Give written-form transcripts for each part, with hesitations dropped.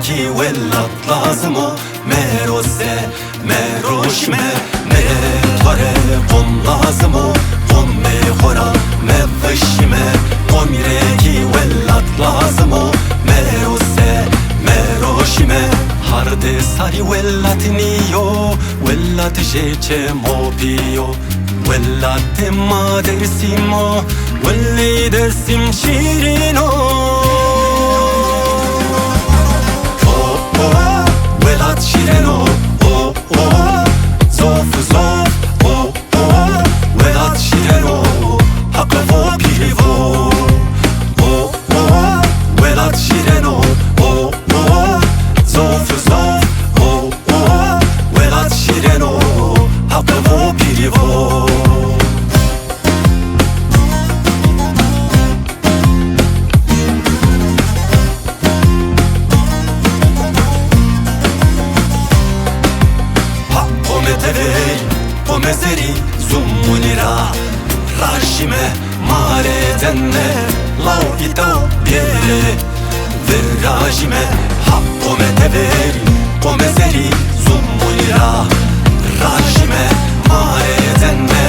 ki vellat lazım o merose meroşme me tare kom lazım o kom me hora me vışme kom ki vellat lazım o merose meroşme harde sari vellat niyo vellat jeçe mo piyo vellat ma dersim o velli dersim şirin o Velat şireno, oh oh, zof zof, oh oh, velat şireno, hakavo pirivo, oh oh, velat şireno, oh oh, zof zof, oh oh, velat şireno, hakavo pirivo. Pomezeri zumunira rajime mare denne lao ita biere virajime ha pometeveri pomezeri zumunira rajime mare denne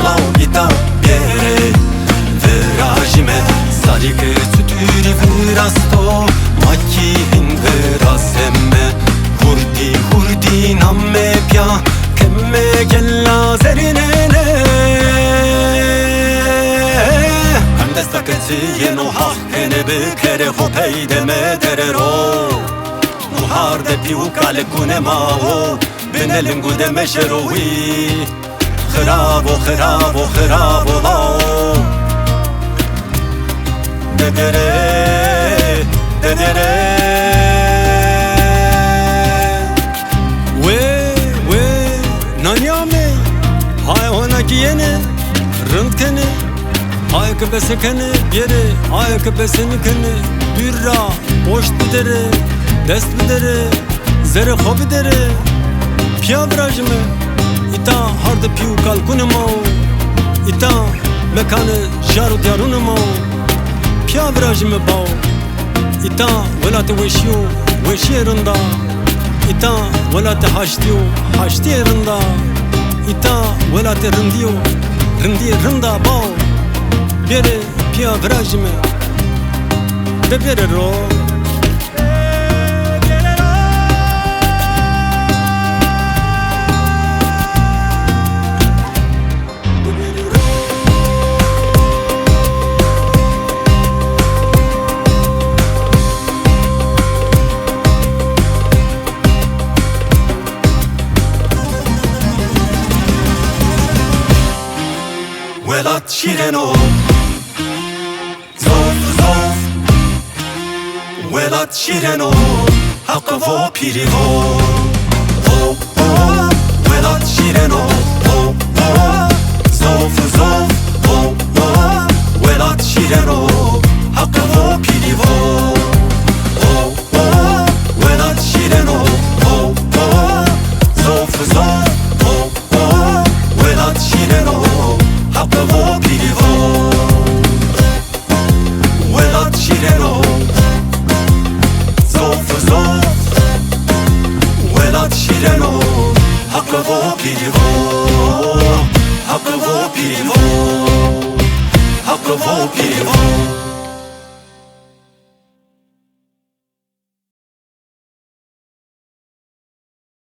lao ita biere virajime sarike sütüri virasto makihin virasemme hurdi hurdi namme pya kemme gella zerinene Kandesta kezi yeno hakkene bekere hopey deme derero Muharde piu kale kune mao benelim gude meşerohi Khrabo khrabo khrabo lao Dedere dedere Nanyame, hay ona kiyene, rıntkene, ay kıbesekene, yere, ay kıbesenikene, dürra, boş bidere, dest bidere, zere hobidere, piya virajime, ita hardı piyu kalkunemo, ita mekanı jarut yarunemo, piya virajime bao, ita velate veşiyo, veşiyerunda. İta velate haştiyo, haşti yerinde İta velate rındiyo, rındiye rında bao Bere piya virajime Be bere ro Velat şireno Zof zof Velat şireno Hakavo pirivo Oh oh Velat şireno Oh oh Zof zof Oh oh Velat şireno Hakavo pirivo Oh oh Velat şireno Oh oh Zof zof Oh oh Velat şireno Hakavo pirivo Velat şireno Zof zof Velat şireno Hakavo pirivo Hakavo pirivo Hakavo pirivo